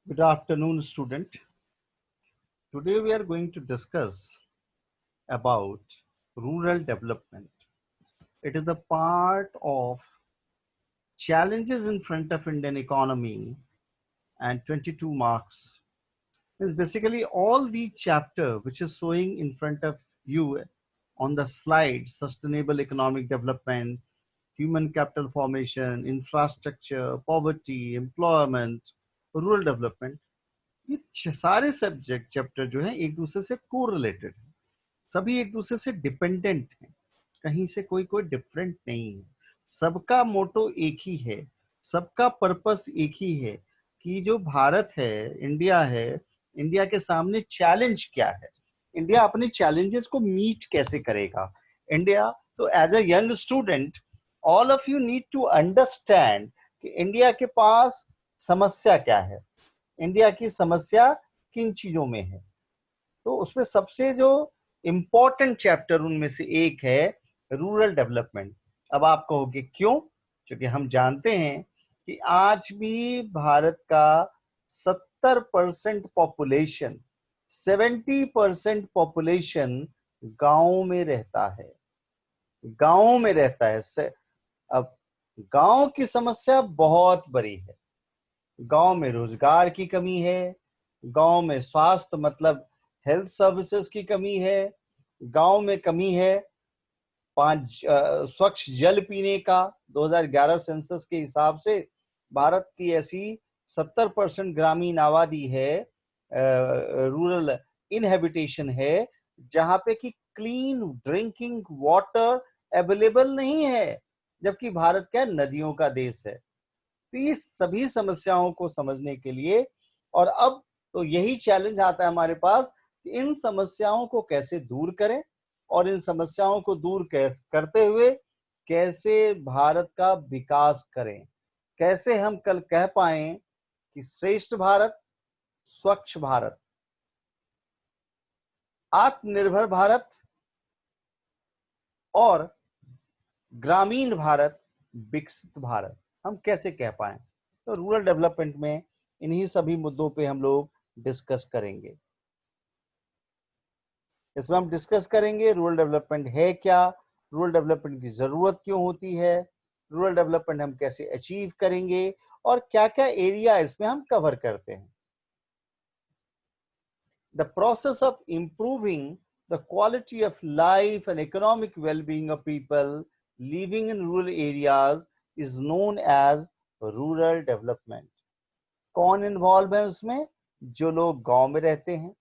Good afternoon, student. Today we are going to discuss about rural development. It is a part of challenges in front of Indian economy and 22 marks. It's basically all the chapter which is showing in front of you on the slide: sustainable economic development, human capital formation, infrastructure, poverty, employment, rural development. ये सारे subject chapter जो है एक दूसरे से correlated है, सभी एक दूसरे से डिपेंडेंट हैं, कहीं से कोई कोई डिफरेंट नहीं है। सबका मोटो एक ही है, सबका पर्पस एक ही है कि जो भारत है, इंडिया के सामने चैलेंज क्या है, इंडिया अपने चैलेंजेस को मीट कैसे करेगा। इंडिया तो as a young student all of you need to understand कि इंडिया के पास समस्या क्या है, इंडिया की समस्या किन चीजों में है। तो उसमें सबसे जो इम्पोर्टेंट चैप्टर उनमें से एक है रूरल डेवलपमेंट। अब आप कहोगे क्यों? क्योंकि हम जानते हैं कि आज भी भारत का 70% पॉपुलेशन 70% पॉपुलेशन गांव में रहता है, गांव में रहता है। अब गांव की समस्या बहुत बड़ी है। गांव में रोजगार की कमी है, गांव में स्वास्थ्य मतलब हेल्थ सर्विसेज की कमी है, गांव में कमी है स्वच्छ जल पीने का। 2011 सेंसस के हिसाब से भारत की ऐसी 70% ग्रामीण आबादी है, रूरल इनहेबिटेशन है, जहां पे कि क्लीन ड्रिंकिंग वाटर अवेलेबल नहीं है, जबकि भारत क्या नदियों का देश है। तो ये सभी समस्याओं को समझने के लिए, और अब तो यही चैलेंज आता है हमारे पास कि इन समस्याओं को कैसे दूर करें, और इन समस्याओं को दूर करते हुए कैसे भारत का विकास करें, कैसे हम कल कह पाए कि श्रेष्ठ भारत, स्वच्छ भारत, आत्मनिर्भर भारत और ग्रामीण भारत, विकसित भारत हम कैसे कह पाए। तो रूरल डेवलपमेंट में इन्हीं सभी मुद्दों पे हम लोग डिस्कस करेंगे। इसमें हम डिस्कस करेंगे रूरल डेवलपमेंट है क्या, रूरल डेवलपमेंट की जरूरत क्यों होती है, रूरल डेवलपमेंट हम कैसे अचीव करेंगे, और क्या क्या एरिया इसमें हम कवर करते हैं। The process of improving the quality of life and economic wellbeing of people living in rural areas is known as rural development. कौन इन्वॉल्व है उसमें? जो लोग गांव में रहते हैं,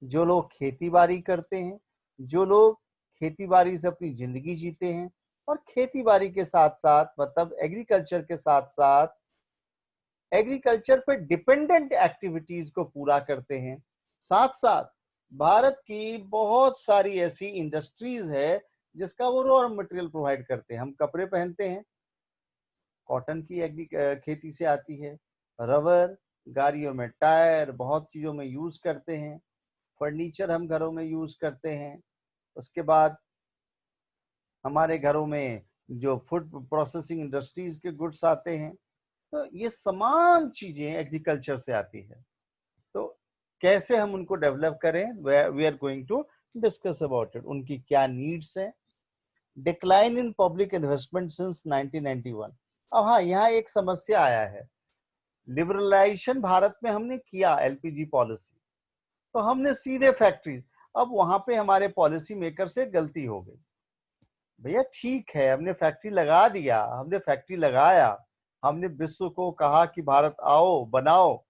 जो लोग खेती बाड़ी करते हैं, जो लोग खेती बाड़ी से अपनी जिंदगी जीते हैं, और खेती बाड़ी के साथ साथ मतलब एग्रीकल्चर के साथ साथ एग्रीकल्चर पे डिपेंडेंट एक्टिविटीज को पूरा करते हैं। साथ साथ भारत की बहुत सारी ऐसी इंडस्ट्रीज है जिसका वो रॉ मटेरियल प्रोवाइड करते हैं। हम कपड़े पहनते हैं, कॉटन की खेती से आती है, रबर, गाड़ियों में टायर, बहुत चीजों में यूज करते हैं, फर्नीचर हम घरों में यूज करते हैं। उसके बाद हमारे घरों में जो फूड प्रोसेसिंग इंडस्ट्रीज के गुड्स आते हैं, तो ये तमाम चीजें एग्रीकल्चर से आती है। तो कैसे हम उनको डेवलप करें, we are going to discuss about it. उनकी क्या नीड्स हैं। Decline in public investment since 1991। अब हाँ, यहाँ एक समस्या आया है। लिबरलाइजेशन भारत में हमने किया, एलपीजी पॉलिसी, तो हमने सीधे फैक्ट्री, अब वहां पे हमारे पॉलिसी मेकर से गलती हो गई। भैया ठीक है, हमने फैक्ट्री लगा दिया, हमने फैक्ट्री लगाया, हमने विश्व को कहा कि भारत आओ बनाओ,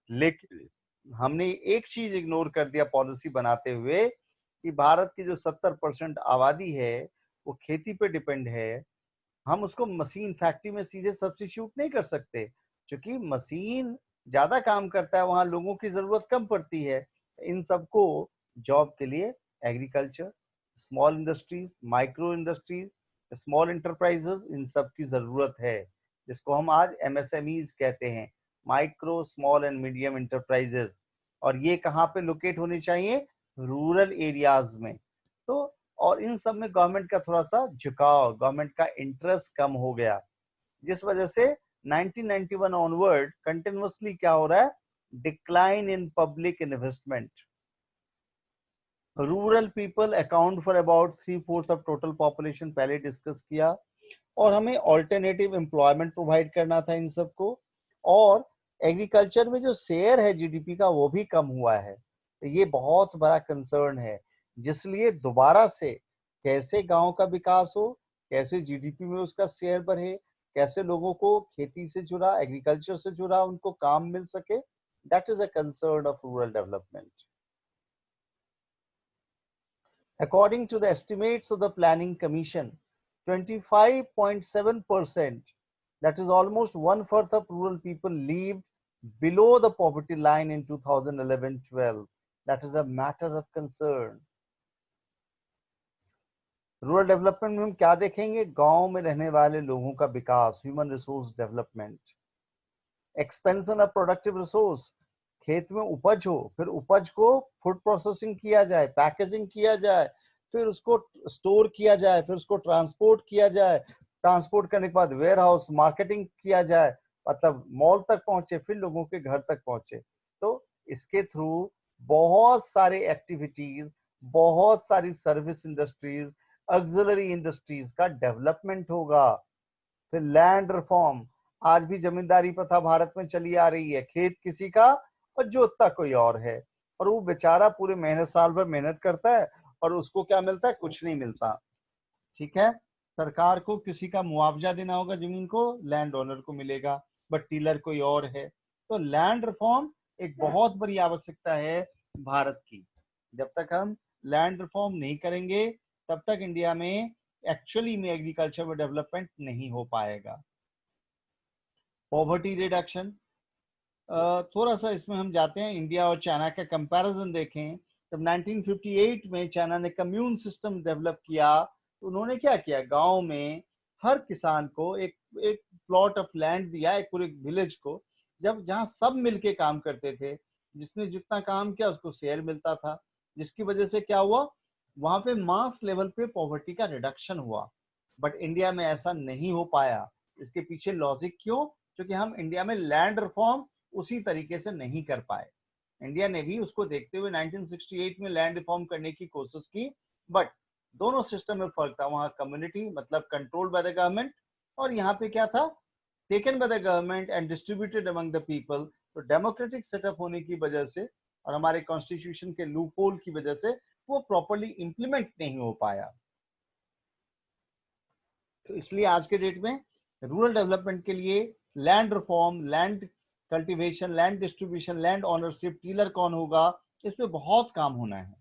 लेकिन हमने एक चीज इग्नोर कर दिया पॉलिसी बनाते हुए कि भारत की जो 70% आबादी है वो खेती पे डिपेंड है। हम उसको मशीन फैक्ट्री में सीधे सब्स्टिट्यूट नहीं कर सकते, क्योंकि मशीन ज्यादा काम करता है, वहां लोगों की जरूरत कम पड़ती है। इन सबको जॉब के लिए agriculture, small industries, micro industries, small enterprises, इन सब की जरूरत है, जिसको हम आज एमएसएमईज कहते हैं, micro small and medium enterprises. और ये कहाँ पे लोकेट होनी चाहिए? रूरल एरियाज में। तो और इन सब में गवर्नमेंट का थोड़ा सा झुकाव, गवर्नमेंट का इंटरेस्ट कम हो गया, जिस वजह से 1991 ऑनवर्ड कंटिन्यूअसली क्या हो रहा है, decline in public investment. Rural people account for about 3/4 of total population पहले डिस्कस किया, और हमें ऑल्टरनेटिव एम्प्लॉयमेंट प्रोवाइड करना था इन सबको। और एग्रीकल्चर में जो शेयर है जीडीपी का वो भी कम हुआ है, तो ये बहुत बड़ा कंसर्न है। जिसलिए दोबारा से कैसे गांव का विकास हो, कैसे जीडीपी में उसका शेयर बढ़े, कैसे लोगों को खेती से जुड़ा, एग्रीकल्चर से जुड़ा उनको काम मिल सके, that is a concern of rural development. According to the estimates of the Planning Commission, 25.7%, that is almost 1/4 of rural people, lived below the poverty line in 2011-12. That is a matter of concern. Rural development में हम क्या देखेंगे? गांव में रहने वाले लोगों का विकास, human resource development, expansion of productive resource, खेत में उपज हो, फिर उपज को फूड प्रोसेसिंग किया जाए, पैकेजिंग किया जाए, फिर उसको स्टोर किया जाए, फिर उसको ट्रांसपोर्ट किया जाए, ट्रांसपोर्ट करने के बाद वेयर हाउस मार्केटिंग किया जाए, मतलब मॉल तक पहुंचे, फिर लोगों के घर तक पहुंचे। तो इसके थ्रू बहुत सारे एक्टिविटीज, बहुत सारी सर्विस इंडस्ट्रीज, ऑक्सिलरी इंडस्ट्रीज का डेवलपमेंट होगा। फिर लैंड रिफॉर्म, आज भी जमींदारी प्रथा भारत में चली आ रही है, खेत किसी का और जोतता कोई और है, और वो बेचारा पूरे महीने साल भर मेहनत करता है और उसको क्या मिलता है? कुछ नहीं मिलता। ठीक है, सरकार को किसी का मुआवजा देना होगा, जमीन को लैंड ओनर को मिलेगा, बट टीलर कोई और है। तो लैंड रिफॉर्म एक बहुत बड़ी आवश्यकता है भारत की। जब तक हम लैंड रिफॉर्म नहीं करेंगे तब तक इंडिया में एक्चुअली में एग्रीकल्चर में डेवलपमेंट नहीं हो पाएगा। पॉवर्टी रिडक्शन, थोड़ा सा इसमें हम जाते हैं, इंडिया और चाइना का कंपैरिजन देखें। जब 1958 में चाइना ने कम्यून सिस्टम डेवलप किया, तो उन्होंने क्या किया? गांव में हर किसान को एक एक प्लॉट ऑफ लैंड दिया, एक पूरे विलेज को, जब जहां सब मिलके काम करते थे, जिसने जितना काम किया उसको शेयर मिलता था, जिसकी वजह से क्या हुआ? वहां पे मास लेवल पे पॉवर्टी का रिडक्शन हुआ। बट इंडिया में ऐसा नहीं हो पाया। इसके पीछे लॉजिक क्यों? क्योंकि हम इंडिया में लैंड रिफॉर्म उसी तरीके से नहीं कर पाए। इंडिया ने भी उसको देखते हुए 1968 में लैंड रिफॉर्म करने की कोशिश की, बट दोनों सिस्टम में फर्क था। वहां कम्युनिटी मतलब कंट्रोल्ड बाय द गवर्नमेंट, और यहाँ पे क्या था? Taken by the government and distributed among the people. तो डेमोक्रेटिक सेटअप होने की वजह से और हमारे कॉन्स्टिट्यूशन के लूप होल की वजह से वो प्रॉपर्ली इंप्लीमेंट नहीं हो पाया। तो इसलिए आज के डेट में रूरल डेवलपमेंट के लिए land reform, land cultivation, land distribution, land ownership, tiller कौन होगा, इस पे बहुत काम होना है।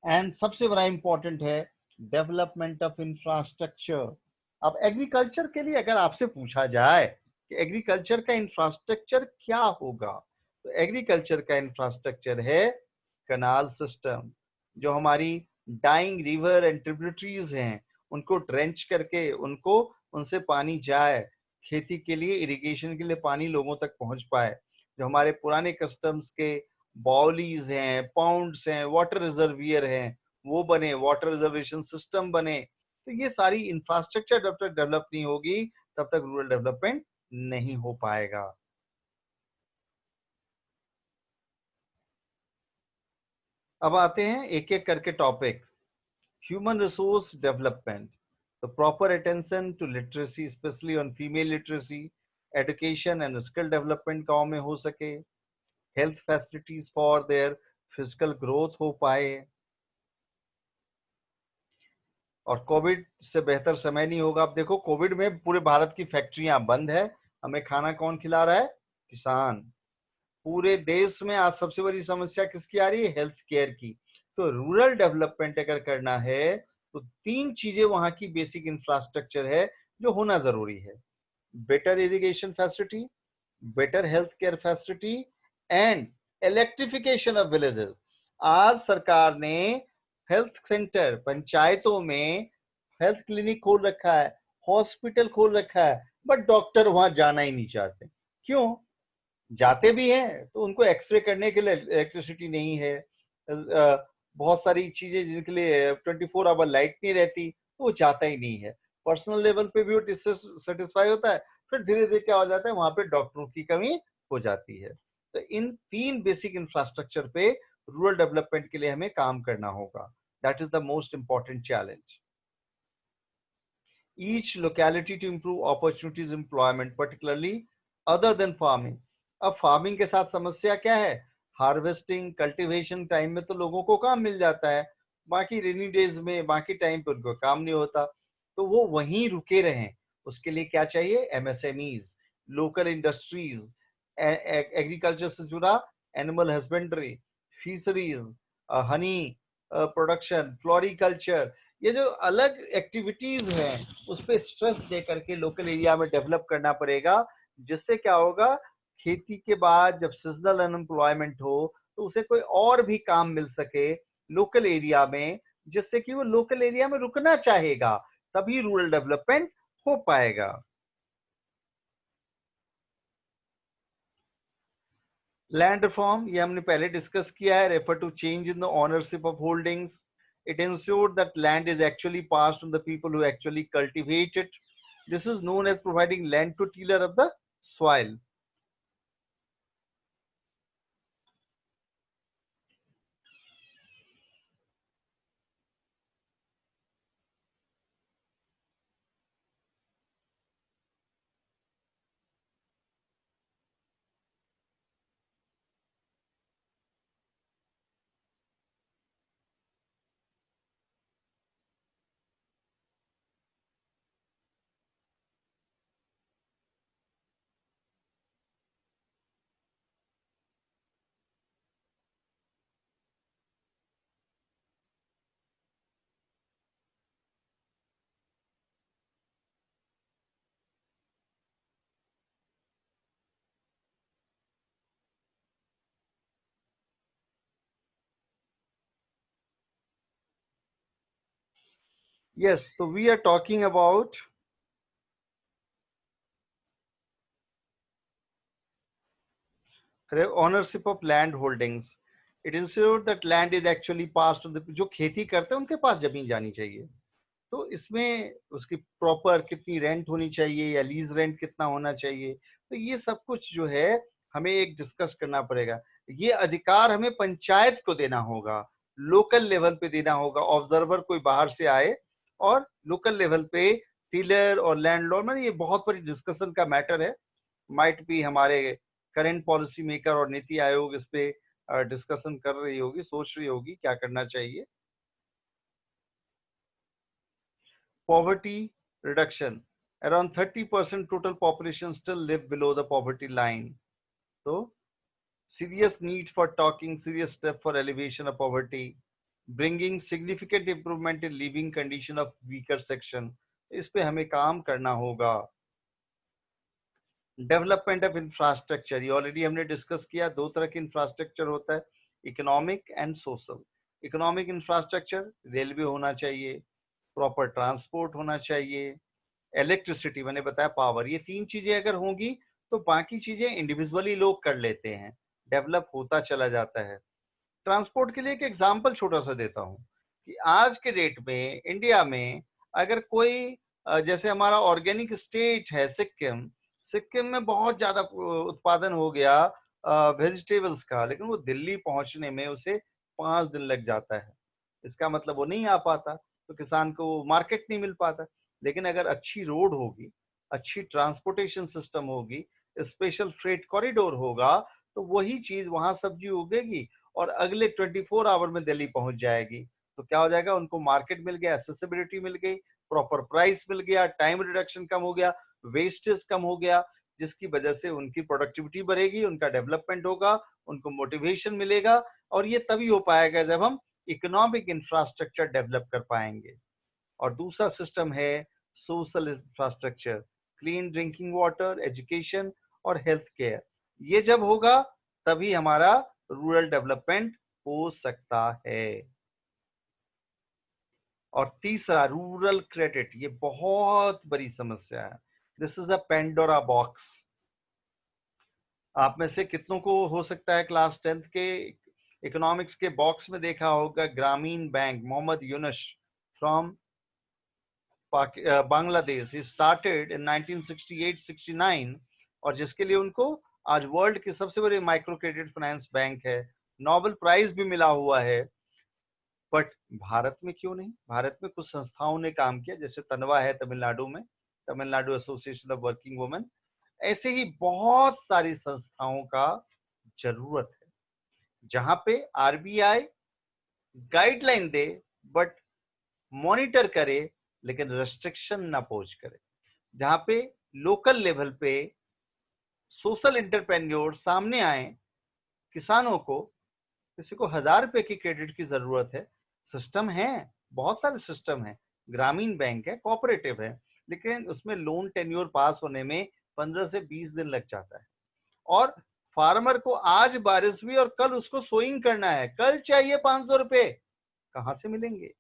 एंड सबसे बड़ा इंपॉर्टेंट है डेवलपमेंट ऑफ इंफ्रास्ट्रक्चर। अब एग्रीकल्चर के लिए अगर आपसे पूछा जाए कि एग्रीकल्चर का इंफ्रास्ट्रक्चर क्या होगा, तो एग्रीकल्चर का इंफ्रास्ट्रक्चर है कनाल सिस्टम, जो हमारी डाइंग रिवर एंड ट्रिब्यूटरीज हैं उनको ड्रेंच करके उनको उनसे पानी जाए, खेती के लिए, इरिगेशन के लिए पानी लोगों तक पहुंच पाए। जो हमारे पुराने कस्टम्स के बाउलीज हैं, पाउंड्स हैं, वाटर रिजर्वियर हैं, वो बने, वाटर रिजर्वेशन सिस्टम बने। तो ये सारी इंफ्रास्ट्रक्चर जब तक डेवलप नहीं होगी तब तक रूरल डेवलपमेंट नहीं हो पाएगा। अब आते हैं एक एक करके टॉपिक। ह्यूमन रिसोर्स डेवलपमेंट, तो proper attention to literacy, specially on female literacy, education and skill development गांव में हो सके, health facilities for their physical growth हो पाए। और कोविड से बेहतर समय नहीं होगा। अब देखो, कोविड में पूरे भारत की फैक्ट्रियां बंद है, हमें खाना कौन खिला रहा है? किसान। पूरे देश में आज सबसे बड़ी समस्या किसकी आ रही है? हेल्थ केयर की। तो रूरल डेवलपमेंट अगर करना है तो 3 चीजें वहां की बेसिक इंफ्रास्ट्रक्चर है जो होना जरूरी है। Better irrigation facility, better health care facility and electrification of villages. आज सरकार ने हेल्थ सेंटर पंचायतों में हेल्थ क्लिनिक खोल रखा है, हॉस्पिटल खोल रखा है, बट डॉक्टर वहां जाना ही नहीं चाहते। क्यों? जाते भी हैं तो उनको एक्सरे करने के लिए इलेक्ट्रिसिटी नहीं है, बहुत सारी चीजें जिनके लिए 24 आवर लाइट नहीं रहती, तो वो जाता ही नहीं है। पर्सनल लेवल पे भी वो डिससेटिस्फाई होता है। फिर धीरे धीरे क्या हो जाता है? वहां पे डॉक्टरों की कमी हो जाती है। तो इन 3 बेसिक इंफ्रास्ट्रक्चर पे रूरल डेवलपमेंट के लिए हमें काम करना होगा। That is the most important challenge. Each locality to improve opportunities employment, particularly other than farming. अब फार्मिंग के साथ समस्या क्या है? हार्वेस्टिंग कल्टीवेशन टाइम में तो लोगों को काम मिल जाता है, बाकी रेनी डेज में बाकी टाइम पे उनको काम नहीं होता, तो वो वहीं रुके रहें। उसके लिए क्या चाहिए? एमएसएमईज, लोकल इंडस्ट्रीज, एग्रीकल्चर से जुड़ा animal husbandry, fisheries, honey production, floriculture, ये जो अलग एक्टिविटीज हैं उस पर स्ट्रेस दे करके लोकल एरिया में डेवलप करना पड़ेगा। जिससे क्या होगा, खेती के बाद जब सीजनल अनएम्प्लॉयमेंट हो तो उसे कोई और भी काम मिल सके लोकल एरिया में, जिससे कि वो लोकल एरिया में रुकना चाहेगा, तभी रूरल डेवलपमेंट हो पाएगा। लैंड रिफॉर्म, ये हमने पहले डिस्कस किया है, refer to change in the ownership of holdings. It ensured that land is actually passed on the people who actually cultivate it. This is known as providing land to tiller of the soil. Yes, so we are talking about ownership of land holdings. It ensured that land is actually passed to the, जो खेती करते हैं उनके पास जमीन जानी चाहिए। तो इसमें उसकी प्रॉपर कितनी रेंट होनी चाहिए या लीज रेंट कितना होना चाहिए, तो ये सब कुछ जो है हमें एक डिस्कस करना पड़ेगा। ये अधिकार हमें पंचायत को देना होगा, लोकल लेवल पे देना होगा। ऑब्जर्वर कोई बाहर से आए और लोकल लेवल पे टीलर और लैंडलॉर्ड, मतलब ये बहुत बड़ी डिस्कशन का मैटर है। माइट भी हमारे करेंट पॉलिसी मेकर और नीति आयोग इस पे डिस्कशन कर रही होगी, सोच रही होगी क्या करना चाहिए। Poverty reduction. Around 30% total population still live below the poverty line. So, serious need for talking, serious step for elevation of poverty, bringing significant improvement in living condition of weaker section. इस पे हमें काम करना होगा। Development of infrastructure, ये already हमने discuss किया। दो तरह के इंफ्रास्ट्रक्चर होता है, economic and social. Economic infrastructure, railway होना चाहिए, प्रॉपर ट्रांसपोर्ट होना चाहिए, इलेक्ट्रिसिटी मैंने बताया, पावर, ये 3 चीजें अगर होंगी तो बाकी चीजें इंडिविजुअली लोग कर लेते हैं, डेवलप होता चला जाता है। ट्रांसपोर्ट के लिए एक एग्जांपल छोटा सा देता हूँ कि आज के डेट में इंडिया में अगर कोई जैसे हमारा ऑर्गेनिक स्टेट है सिक्किम, सिक्किम में बहुत ज्यादा उत्पादन हो गया वेजिटेबल्स का, लेकिन वो दिल्ली पहुंचने में उसे 5 दिन लग जाता है। इसका मतलब वो नहीं आ पाता, तो किसान को मार्केट नहीं मिल पाता। लेकिन अगर अच्छी रोड होगी, अच्छी ट्रांसपोर्टेशन सिस्टम होगी, स्पेशल फ्रेट कॉरिडोर होगा, तो वही चीज वहां सब्जी उगेगी और अगले 24 आवर में दिल्ली पहुंच जाएगी। तो क्या हो जाएगा, उनको मार्केट मिल गया, एक्सेसिबिलिटी मिल गई, प्रॉपर प्राइस मिल गया, टाइम रिडक्शन कम हो गया, वेस्टेज कम हो गया, जिसकी वजह से उनकी प्रोडक्टिविटी बढ़ेगी, उनका डेवलपमेंट होगा, उनको मोटिवेशन मिलेगा। और ये तभी हो पाएगा जब हम इकोनॉमिक इंफ्रास्ट्रक्चर डेवलप कर पाएंगे। और दूसरा सिस्टम है social infrastructure, clean drinking water, education और हेल्थ केयर। ये जब होगा तभी हमारा रूरल डेवलपमेंट हो सकता है। और तीसरा, रूरल क्रेडिट, ये बहुत बड़ी समस्या है। This is a Pandora box. आप में से कितनों को हो सकता है क्लास 10th के इकोनॉमिक्स के बॉक्स में देखा होगा Grameen bank, Mohammad Yunus from Bangladesh. He started in 1968-69 और जिसके लिए उनको आज वर्ल्ड की सबसे बड़ी माइक्रो क्रेडिट फाइनेंस बैंक है, नोबेल प्राइज भी मिला हुआ है। बट भारत में क्यों नहीं? भारत में कुछ संस्थाओं ने काम किया, जैसे तनवा है तमिलनाडु में, Tamil Nadu association of working women. ऐसे ही बहुत सारी संस्थाओं का जरूरत है जहां पे RBI guideline they, but monitor करे, लेकिन रेस्ट्रिक्शन ना पोज करे। जहां पे लोकल लेवल पे सोशल इंटरप्रेन्योर सामने आए, किसानों को, किसी को 1,000 रुपए की क्रेडिट की जरूरत है, सिस्टम है, बहुत सारे सिस्टम है, ग्रामीण बैंक है, कोऑपरेटिव है, लेकिन उसमें लोन टेन्योर पास होने में 15 से 20 दिन लग जाता है। और फार्मर को आज बारिश हुई और कल उसको सोइंग करना है, कल चाहिए 500 रुपए, कहां से मिलेंगे?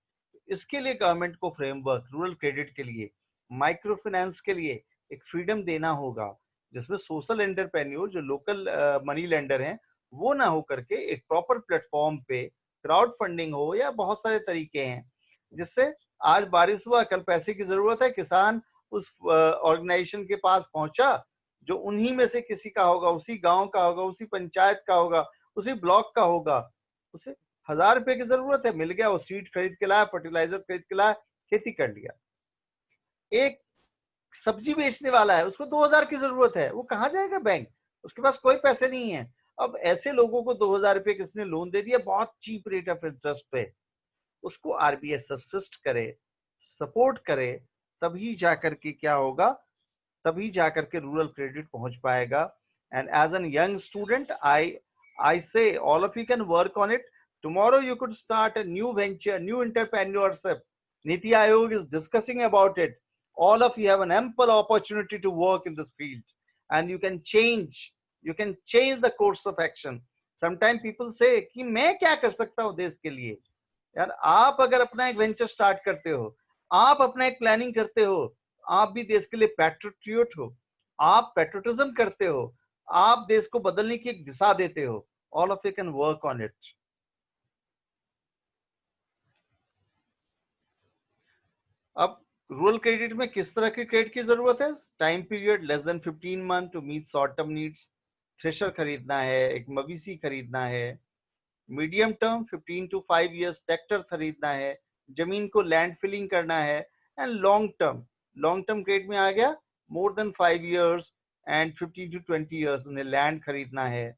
इसके लिए गवर्नमेंट को फ्रेमवर्क रूरल क्रेडिट के लिए, माइक्रो फाइनेंस के लिए एक फ्रीडम देना होगा, जिसमें सोशल एंटरप्रेन्योर जो लोकल मनी लेंडर हैं वो ना हो करके एक प्रॉपर प्लेटफॉर्म पे क्राउड फंडिंग हो, या बहुत सारे तरीके हैं जिससे आज बारिश हुआ, कल पैसे की जरूरत है, किसान उस ऑर्गेनाइजेशन के पास पहुंचा जो उन्हीं में से किसी का होगा, उसी गांव का होगा, उसी पंचायत का होगा, उसी ब्लॉक का होगा, उसे 1,000 रुपए की जरूरत है, मिल गया, वो सीड खरीद के लाया, फर्टिलाइजर खरीद के लाया, खेती कर लिया। एक सब्जी बेचने वाला है, उसको 2,000 की जरूरत है, वो कहां जाएगा बैंक? उसके पास कोई पैसे नहीं है। अब ऐसे लोगों को 2,000 रुपए किसने लोन दे दिया बहुत चीप रेट ऑफ इंटरेस्ट पे, उसको आरबीआई सब्सिस्ट करे, सपोर्ट करे, तभी जाकर के क्या होगा, तभी जाकर के रूरल क्रेडिट पहुंच पाएगा। And as an young student I say all of you can work on it. Tomorrow you could start a new venture, new entrepreneurship. NITI Aayog is discussing about it. All of you have an ample opportunity to work in this field, and you can change the course of action. Sometimes people say कि मैं क्या कर सकता हूँ देश के लिए? यार आप अगर अपना एक वेंचर स्टार्ट करते हो, आप अपना एक प्लानिंग करते हो, आप भी देश के लिए पैट्रियोट हो, आप पैट्रियोटिज्म करते हो, आप देश को बदलने की एक दिशा देते हो, all of you can work on it. अब रूरल क्रेडिट में किस तरह के क्रेडिट की जरूरत है? Time period less than 15 month to meet short term needs. Thresher खरीदना है, एक मवेशी खरीदना है। Medium term 15 to 5 years tractor खरीदना है, जमीन को लैंड फिलिंग करना है। एंड लॉन्ग टर्म क्रेडिट में आ गया more than 5 years and 15 to 20 years, उन्हें लैंड खरीदना है,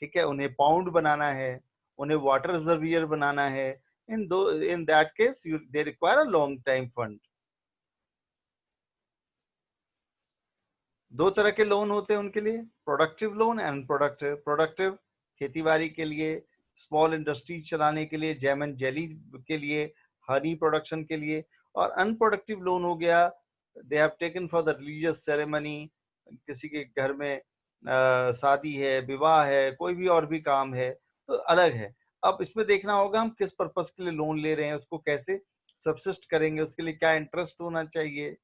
ठीक है, उन्हें पाउंड बनाना है, उन्हें वाटर रिजर्वियर बनाना है। In that case they require a long time fund. दो तरह के लोन होते हैं उनके लिए, productive loan and productive. Productive खेती बाड़ी के लिए, स्मॉल इंडस्ट्री चलाने के लिए, जैम एंड जेली के लिए, हनी प्रोडक्शन के लिए। और अनप्रोडक्टिव लोन हो गया, they have taken for the religious ceremony, किसी के घर में शादी है, विवाह है, कोई भी और भी काम है, तो अलग है। अब इसमें देखना होगा हम किस पर्पस के लिए लोन ले रहे हैं, उसको कैसे सब्सिस्ट करेंगे, उसके लिए क्या इंटरेस्ट होना चाहिए।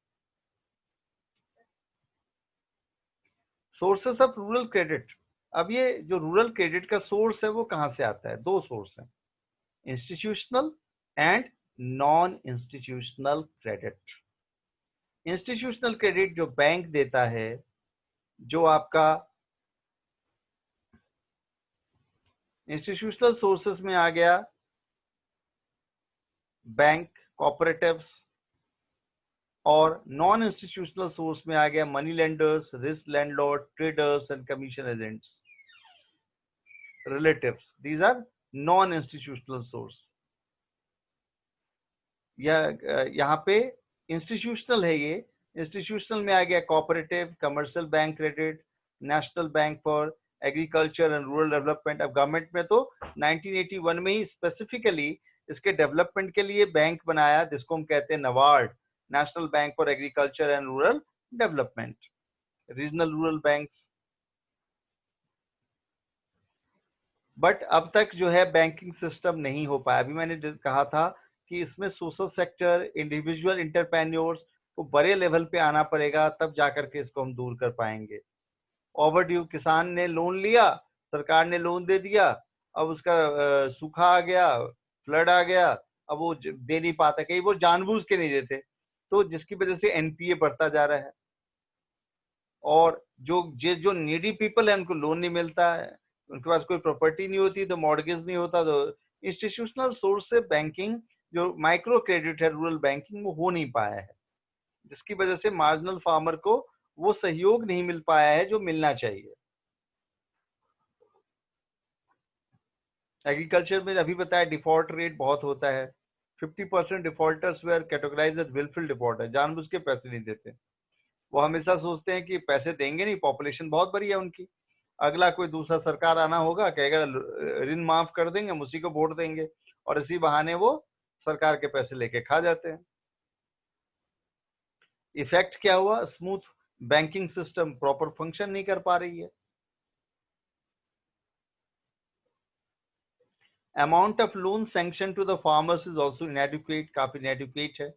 Sources of rural credit. अब ये जो रूरल क्रेडिट का सोर्स है वो कहां से आता है? दो सोर्स है, institutional and non institutional credit. Institutional credit जो बैंक देता है, जो आपका इंस्टीट्यूशनल सोर्सेस में आ गया बैंक, कोऑपरेटिव्स, और नॉन इंस्टीट्यूशनल सोर्स में आ गया money lenders, rich landlord, traders and commission agents, relatives. These are non institutional source. या यहाँ पे इंस्टीट्यूशनल है, ये इंस्टीट्यूशनल में आ गया cooperative, commercial bank credit, national bank for agriculture and rural development. अब गवर्नमेंट में तो 1981 में ही स्पेसिफिकली इसके डेवलपमेंट के लिए बैंक बनाया, जिसको हम कहते हैं NABARD, national bank for agriculture and rural development, regional rural banks. But अब तक जो है बैंकिंग सिस्टम नहीं हो पाया। अभी मैंने कहा था कि इसमें सोशल सेक्टर, इंडिविजुअल इंटरप्रेन्योर्स को बड़े लेवल पे आना पड़ेगा, तब जाकर के इसको हम दूर कर पाएंगे। ओवरड्यू, किसान ने लोन लिया, सरकार ने लोन दे दिया, अब उसका सूखा आ गया, फ्लड आ गया, अब वो दे नहीं पाता, कहीं वो जानबूझ के नहीं देते, तो जिसकी वजह से एनपीए बढ़ता जा रहा है। और जो नीडी पीपल है उनको लोन नहीं मिलता है, उनके पास कोई प्रॉपर्टी नहीं होती तो मॉर्गेज नहीं होता, तो इंस्टीट्यूशनल सोर्स से बैंकिंग, जो माइक्रो क्रेडिट है रूरल बैंकिंग, वो हो नहीं पाया है, जिसकी वजह से मार्जिनल फार्मर को वो सहयोग नहीं मिल पाया है जो मिलना चाहिए। एग्रीकल्चर में अभी बताया डिफॉल्ट रेट बहुत होता है, 50% defaulters were categorised as wilful defaulter, जानबूझ के पैसे नहीं देते, वो हमेशा सोचते हैं कि पैसे देंगे नहीं, पॉपुलेशन बहुत बड़ी है उनकी, अगला कोई दूसरा सरकार आना होगा कहेगा ऋण माफ कर देंगे, हम उसी को वोट देंगे, और इसी बहाने वो सरकार के पैसे लेके खा जाते हैं। इफेक्ट क्या हुआ, smooth banking system proper function नहीं कर पा रही है, amount of loan sanction to the farmers is also inadequate, काफी इनएडिक्वेट है।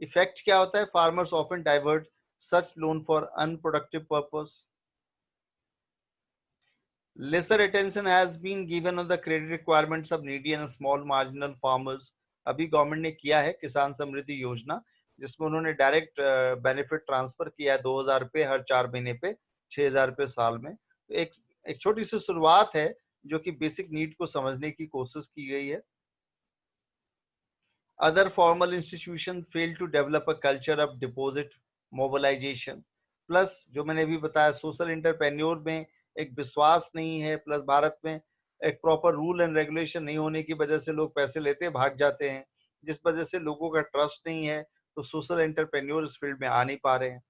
इफेक्ट क्या होता है, farmers often divert such loan for unproductive purpose, lesser attention has been given on the credit requirements of needy and small marginal farmers। अभी government ने किया है किसान समृद्धि योजना, जिसमें उन्होंने डायरेक्ट बेनिफिट ट्रांसफर किया है 2,000 रुपये हर 4 महीने पे, 6,000 रुपये साल में, तो एक छोटी सी शुरुआत है जो कि बेसिक नीड को समझने की कोशिश की गई है। Other formal institution fail to develop a culture of deposit mobilisation, plus जो मैंने अभी बताया सोशल इंटरप्रेन्योर में एक विश्वास नहीं है, प्लस भारत में एक प्रॉपर रूल एंड रेगुलेशन नहीं होने की वजह से लोग पैसे लेते भाग जाते हैं, जिस वजह से लोगों का ट्रस्ट नहीं है, तो सोशल एंटरप्रेन्योर इस फील्ड में आ नहीं पा रहे हैं।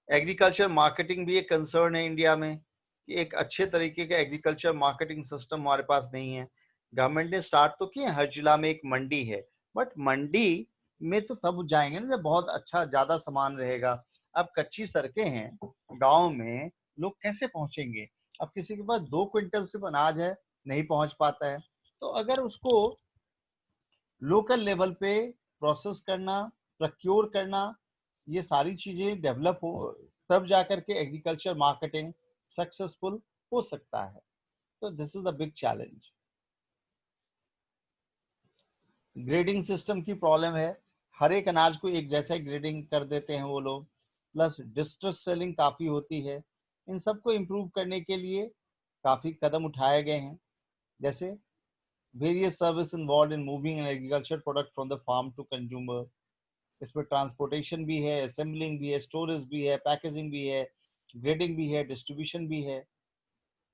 एग्रीकल्चर मार्केटिंग भी एक कंसर्न है इंडिया में, कि एक अच्छे तरीके का एग्रीकल्चर मार्केटिंग सिस्टम हमारे पास नहीं है। गवर्नमेंट ने स्टार्ट तो किया, हर जिला में एक मंडी है, बट मंडी में तो तब जाएंगे ना जब बहुत अच्छा ज्यादा सामान रहेगा। अब कच्ची सड़कें हैं गांव में, लोग कैसे पहुंचेंगे, अब किसी के पास 2 क्विंटल सिर्फ अनाज है, नहीं पहुंच पाता है, तो अगर उसको लोकल लेवल पे प्रोसेस करना, प्रोक्योर करना, ये सारी चीजें डेवलप हो, तब जाकर के एग्रीकल्चर मार्केटिंग सक्सेसफुल हो सकता है। तो this is the big challenge. Grading system की प्रॉब्लम है, हर एक अनाज को एक जैसा ग्रेडिंग कर देते हैं वो लोग, प्लस डिस्ट्रेस सेलिंग काफी होती है। इन सबको इम्प्रूव करने के लिए काफी कदम उठाए गए हैं, जैसे various service involve in moving an agriculture product from the farm to consumer. इसमें ट्रांसपोर्टेशन भी है, असेंबलिंग भी है, स्टोरेज भी है, पैकेजिंग भी है, ग्रेडिंग भी है, डिस्ट्रीब्यूशन भी है।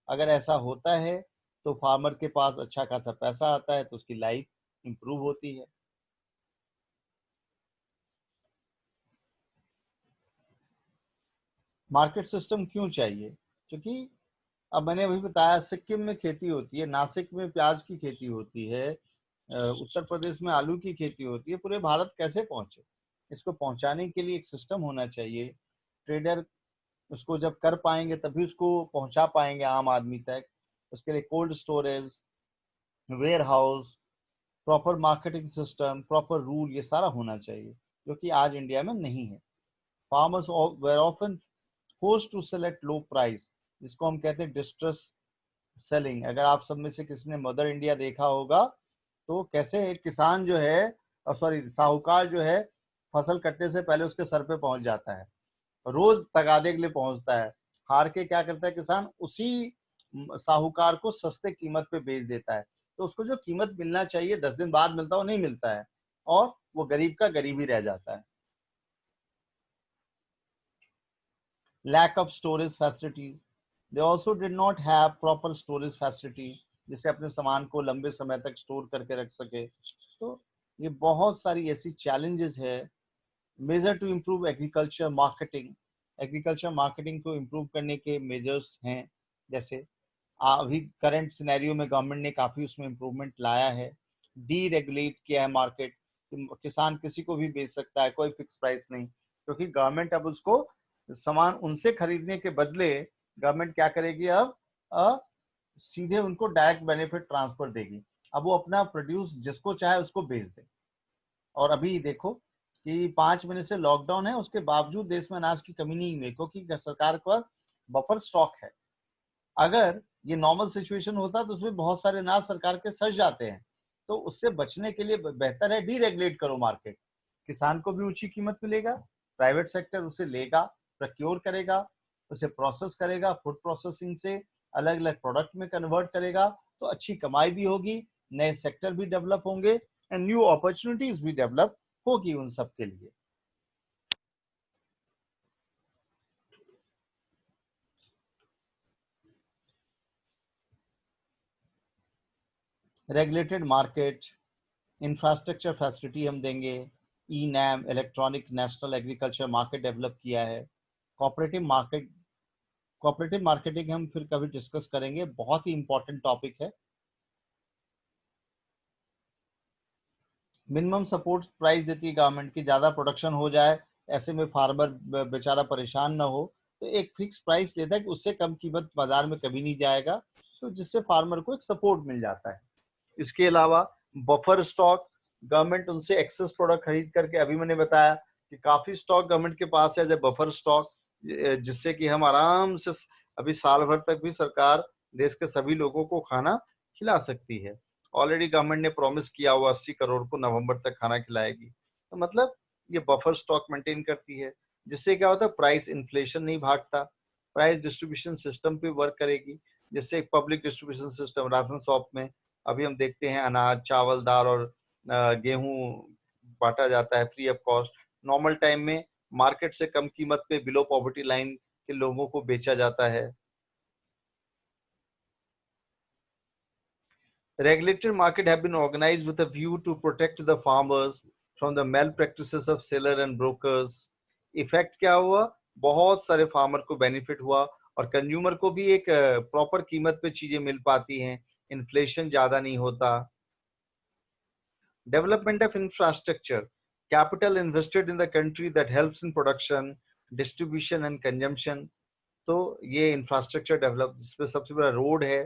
अगर ऐसा होता है तो फार्मर के पास अच्छा खासा पैसा आता है, तो उसकी लाइफ इंप्रूव होती है। मार्केट सिस्टम क्यों चाहिए, क्योंकि अब मैंने अभी बताया सिक्किम में खेती होती है, नासिक में प्याज की खेती होती है, उत्तर प्रदेश में आलू की खेती होती है, पूरे भारत कैसे पहुंचे, इसको पहुंचाने के लिए एक सिस्टम होना चाहिए। ट्रेडर उसको जब कर पाएंगे तभी उसको पहुंचा पाएंगे आम आदमी तक, उसके लिए cold storage, warehouse, proper marketing system, proper rule, ये सारा होना चाहिए, जो कि आज इंडिया में नहीं है। Farmers were often forced to sell at low price, जिसको हम कहते हैं डिस्ट्रेस सेलिंग। अगर आप सब में से किसी ने मदर इंडिया देखा होगा, तो कैसे एक किसान जो है, सॉरी साहूकार जो है, फसल कटने से पहले उसके सर पे पहुंच जाता है, रोज तगादे के लिए पहुंचता है, हार के क्या करता है किसान, उसी साहूकार को सस्ते कीमत पे बेच देता है, तो उसको जो कीमत मिलना चाहिए 10 दिन बाद मिलता है, वो नहीं मिलता है, और वो गरीब का गरीब ही रह जाता है। Lack of storage facilities, they also did not have proper storage facility, जिससे अपने सामान को लंबे समय तक स्टोर करके रख सके। तो ये बहुत सारी ऐसी चैलेंजेस है। Measure to improve agriculture marketing, agriculture marketing को इम्प्रूव करने के मेजर्स हैं, जैसे अभी करंट सिनेरियो में गवर्नमेंट ने काफी उसमें इम्प्रूवमेंट लाया है, डी रेगुलेट किया है मार्केट, किसान किसी को भी बेच सकता है, कोई फिक्स प्राइस नहीं, क्योंकि गवर्नमेंट अब उसको सामान उनसे खरीदने के बदले गवर्नमेंट क्या करेगी, अब सीधे उनको डायरेक्ट बेनिफिट ट्रांसफर देगी, अब वो अपना प्रोड्यूस जिसको चाहे उसको बेच दे। और अभी देखो कि 5 महीने से लॉकडाउन है, उसके बावजूद देश में अनाज की कमी नहीं हुई, क्योंकि सरकार के पास बफर स्टॉक है। अगर ये नॉर्मल सिचुएशन होता तो उसमें बहुत सारे अनाज सरकार के सज जाते हैं, तो उससे बचने के लिए बेहतर है डीरेगुलेट करो मार्केट, किसान को भी ऊंची कीमत मिलेगा, प्राइवेट सेक्टर उसे लेगा, प्रोक्योर करेगा, उसे प्रोसेस करेगा, फूड प्रोसेसिंग से अलग अलग प्रोडक्ट में कन्वर्ट करेगा, तो अच्छी कमाई भी होगी, नए सेक्टर भी डेवलप होंगे एंड न्यू अपॉर्चुनिटीज भी डेवलप होगी उन सब के लिए। रेगुलेटेड मार्केट, इंफ्रास्ट्रक्चर फैसिलिटी हम देंगे, e NAM electronic national agriculture market develop किया है। कोऑपरेटिव मार्केट, कोऑपरेटिव मार्केटिंग हम फिर कभी डिस्कस करेंगे, बहुत ही इंपॉर्टेंट टॉपिक है। मिनिमम सपोर्ट प्राइस देती है गवर्नमेंट की, ज्यादा प्रोडक्शन हो जाए ऐसे में फार्मर बेचारा परेशान ना हो, तो एक फिक्स प्राइस लेता है कि उससे कम कीमत बाजार में कभी नहीं जाएगा, तो जिससे फार्मर को एक सपोर्ट मिल जाता है। इसके अलावा बफर स्टॉक, गवर्नमेंट उनसे एक्सेस प्रोडक्ट खरीद करके, अभी मैंने बताया कि काफी स्टॉक गवर्नमेंट के पास है जब बफर स्टॉक, जिससे कि हम आराम से अभी साल भर तक भी सरकार देश के सभी लोगों को खाना खिला सकती है। ऑलरेडी गवर्नमेंट ने प्रॉमिस किया हुआ 80 करोड़ को नवंबर तक खाना खिलाएगी, तो मतलब ये बफर स्टॉक मेंटेन करती है, जिससे क्या होता है प्राइस इन्फ्लेशन नहीं भागता, प्राइस डिस्ट्रीब्यूशन सिस्टम पे वर्क करेगी, जिससे एक public distribution system ration shop में अभी हम देखते हैं अनाज चावल दाल और गेहूं बांटा जाता है free of cost, normal time में मार्केट से कम कीमत पे बिलो पॉवर्टी लाइन के लोगों को बेचा जाता है। Regulated market have been organized with a view to protect the farmers from the malpractices of seller and brokers. Effect क्या हुआ, बहुत सारे फार्मर को बेनिफिट हुआ और कंज्यूमर को भी एक प्रॉपर कीमत पे चीजें मिल पाती हैं, इन्फ्लेशन ज्यादा नहीं होता। Development of infrastructure, capital invested in the country that helps in production, distribution and consumption. तो ये इंफ्रास्ट्रक्चर डेवलप, जिसमें सबसे बड़ा रोड है,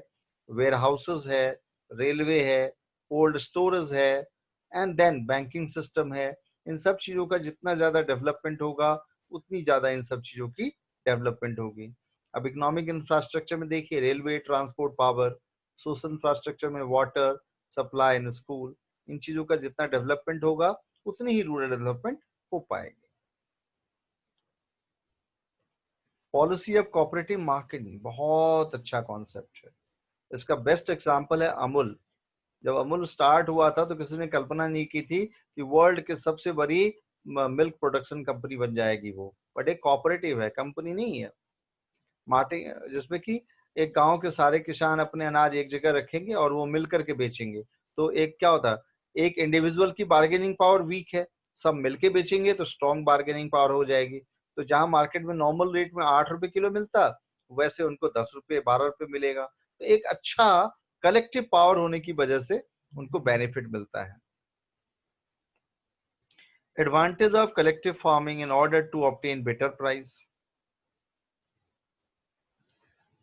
वेयर हाउसेज है, रेलवे है, कोल्ड स्टोरेज है, एंड देन बैंकिंग सिस्टम है। इन सब चीजों का जितना ज्यादा डेवलपमेंट होगा उतनी ज्यादा इन सब चीजों की डेवलपमेंट होगी। अब इकोनॉमिक इंफ्रास्ट्रक्चर में देखिए, railway, transport, power, social infrastructure में वाटर सप्लाई एंड स्कूल, इन चीजों का जितना डेवलपमेंट होगा उतनी ही रूरल डेवलपमेंट हो पाएगी। पॉलिसी ऑफ कोऑपरेटिव मार्केटिंग बहुत अच्छा कॉन्सेप्ट है। इसका बेस्ट एग्जांपल है अमूल। जब अमूल स्टार्ट हुआ था तो किसी ने कल्पना नहीं की थी कि वर्ल्ड के सबसे बड़ी मिल्क प्रोडक्शन कंपनी बन जाएगी वो, बट एक कोऑपरेटिव है, कंपनी नहीं है। मार्केटिंग जिसमें कि एक गांव के सारे किसान अपने अनाज एक जगह रखेंगे और वो मिल करके बेचेंगे, तो एक क्या होता है, एक इंडिविजुअल की बार्गेनिंग पावर वीक है, सब मिलके बेचेंगे तो स्ट्रॉन्ग बार्गेनिंग पावर हो जाएगी। तो जहां मार्केट में नॉर्मल रेट में 8 रुपए किलो मिलता, वैसे उनको 10 रुपए 12 रुपए मिलेगा। तो एक अच्छा कलेक्टिव पावर होने की वजह से उनको बेनिफिट मिलता है। Advantage of collective farming in order to obtain better price.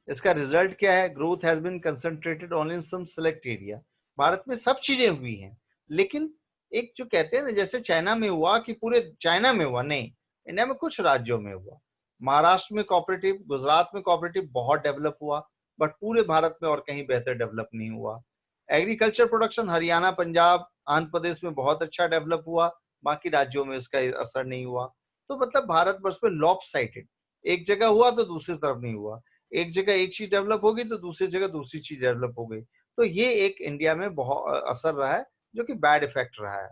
इसका रिजल्ट क्या है, growth has been concentrated only in some select area. Bharat में सब चीजें हुई हैं, लेकिन एक जो कहते हैं ना, जैसे चाइना में हुआ कि पूरे चाइना में हुआ, नहीं, इंडिया में कुछ राज्यों में हुआ। महाराष्ट्र में कोऑपरेटिव, गुजरात में कोऑपरेटिव बहुत डेवलप हुआ, बट पूरे भारत में और कहीं बेहतर डेवलप नहीं हुआ। एग्रीकल्चर प्रोडक्शन हरियाणा, पंजाब, आंध्र प्रदेश में बहुत अच्छा डेवलप हुआ, बाकी राज्यों में इसका असर नहीं हुआ। तो मतलब भारतवर्ष में लॉप साइटेड, एक जगह हुआ तो दूसरी तरफ नहीं हुआ, एक जगह एक चीज डेवलप होगी तो दूसरी जगह दूसरी चीज डेवलप हो गई। तो ये एक इंडिया में बहुत असर रहा है, जो कि बैड इफेक्ट रहा है।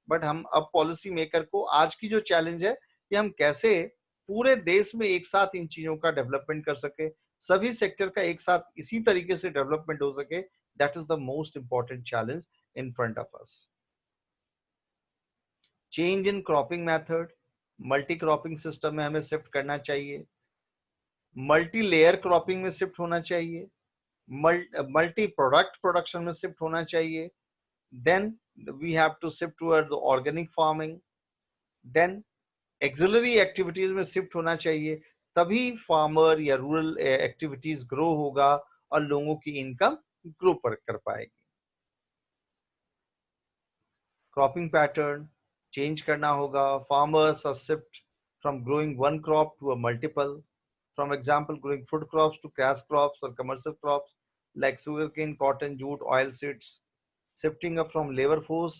बट हम अब पॉलिसी मेकर को आज की जो चैलेंज है कि हम कैसे पूरे देश में एक साथ इन चीजों का डेवलपमेंट कर सके, सभी सेक्टर का एक साथ इसी तरीके से डेवलपमेंट हो सके, that is the most important challenge in front of us. Change in cropping method, multi cropping system में हमें शिफ्ट करना चाहिए, मल्टी लेयर क्रॉपिंग में शिफ्ट होना चाहिए, मल्टी प्रोडक्ट प्रोडक्शन में शिफ्ट होना चाहिए, then we have to shift toward organic farming, then ancillary activities में शिफ्ट होना चाहिए, तभी फार्मर या रूरल एक्टिविटीज ग्रो होगा और लोगों की इनकम ग्रो कर पाएगी। क्रॉपिंग पैटर्न चेंज करना होगा, farmers are shift from growing one crop to a multiple, from example growing food crops to cash crops or commercial crops like sugarcane, cotton, jute, oil seeds, shifting up from labor force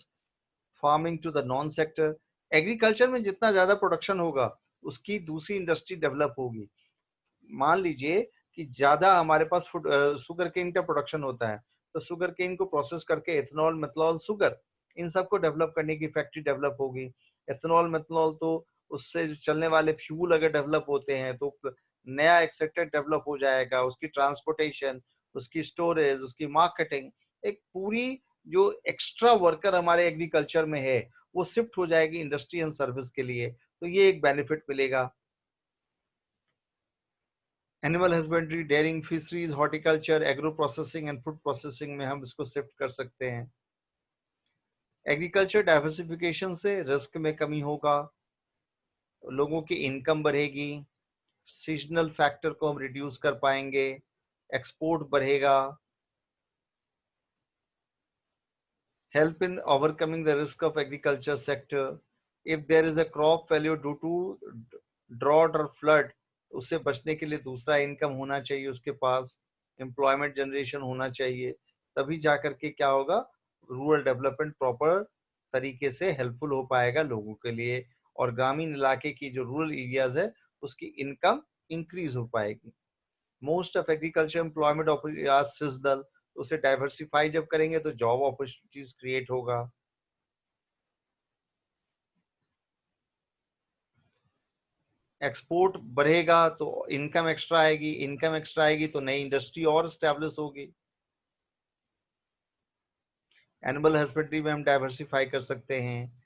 farming to the non-sector, agriculture में जितना ज्यादा production होगा उसकी दूसरी industry develop होगी। मान लीजिए कि ज्यादा हमारे पास शुगर केन का प्रोडक्शन होता है, तो शुगर केन को प्रोसेस करके एथेनॉल, मेथनॉल, शुगर, इन सबको डेवलप करने की फैक्ट्री डेवलप होगी। एथेनॉल, मेथनॉल तो उससे जो चलने वाले फ्यूल अगर डेवलप होते हैं तो नया एक सेक्टर डेवलप हो जाएगा, उसकी ट्रांसपोर्टेशन, उसकी स्टोरेज, उसकी मार्केटिंग, एक पूरी जो एक्स्ट्रा वर्कर हमारे एग्रीकल्चर में है वो शिफ्ट हो जाएगी इंडस्ट्री एंड सर्विस के लिए, तो ये एक बेनिफिट मिलेगा। Animal husbandry, dairying, fisheries, horticulture, agro processing and food processing में हम इसको शिफ्ट कर सकते हैं। एग्रीकल्चर डाइवर्सिफिकेशन से रिस्क में कमी होगा, लोगों की इनकम बढ़ेगी, सीजनल फैक्टर को हम रिड्यूस कर पाएंगे, एक्सपोर्ट बढ़ेगा, help in overcoming the risk of agriculture sector. If there is a crop failure due to drought or flood, उससे बचने के लिए दूसरा इनकम होना चाहिए उसके पास, एम्प्लॉयमेंट जनरेशन होना चाहिए, तभी जाकर के क्या होगा, रूरल डेवलपमेंट प्रॉपर तरीके से हेल्पफुल हो पाएगा लोगों के लिए, और ग्रामीण इलाके की जो रूरल एरियाज है उसकी इनकम इंक्रीज हो पाएगी। Most of agriculture employment seasonal, उसे डाइवर्सिफाई जब करेंगे तो जॉब अपॉर्चुनिटीज क्रिएट होगा। एक्सपोर्ट बढ़ेगा तो इनकम एक्स्ट्रा आएगी, इनकम एक्स्ट्रा आएगी तो नई इंडस्ट्री और स्टैब्लिश होगी। एनिमल हस्बेंड्री में हम डाइवर्सिफाई कर सकते हैं,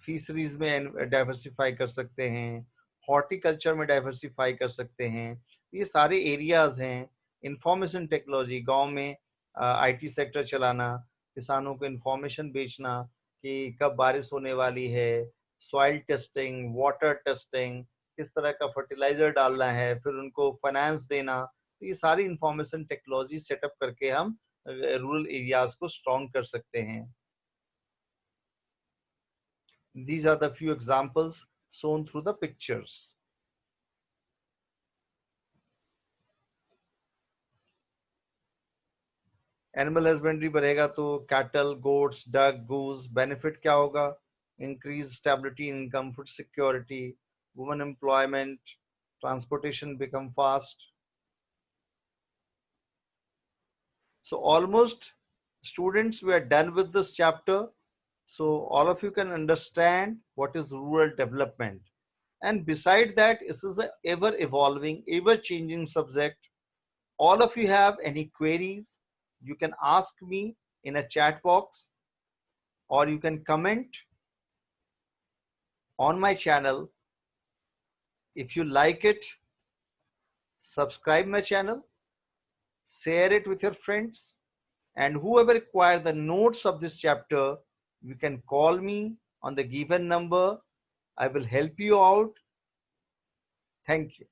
फिशरीज में डाइवर्सिफाई कर सकते हैं, हॉर्टिकल्चर में डाइवर्सिफाई कर सकते हैं, ये सारे एरियाज हैं। इंफॉर्मेशन टेक्नोलॉजी, गांव में आईटी सेक्टर चलाना, किसानों को इंफॉर्मेशन बेचना कि कब बारिश होने वाली है, सॉइल टेस्टिंग, वाटर टेस्टिंग, किस तरह का फर्टिलाइजर डालना है, फिर उनको फाइनेंस देना, तो ये सारी इंफॉर्मेशन टेक्नोलॉजी सेटअप करके हम रूरल एरियाज को स्ट्रॉन्ग कर सकते हैं। These are the few examples shown through the pictures. Animal husbandry बढ़ेगा तो कैटल, गोट्स, डक, गूज, बेनिफिट क्या होगा, increase stability, income, food security, women employment, transportation become fast. So almost, students, we are done with this chapter. So all of you can understand what is rural development. And beside that, this is an ever evolving, ever changing subject. All of you have any queries, you can ask me in a chat box, or you can comment on my channel. If you like it, subscribe my channel, share it with your friends, and whoever require the notes of this chapter, you can call me on the given number. I will help you out. Thank you.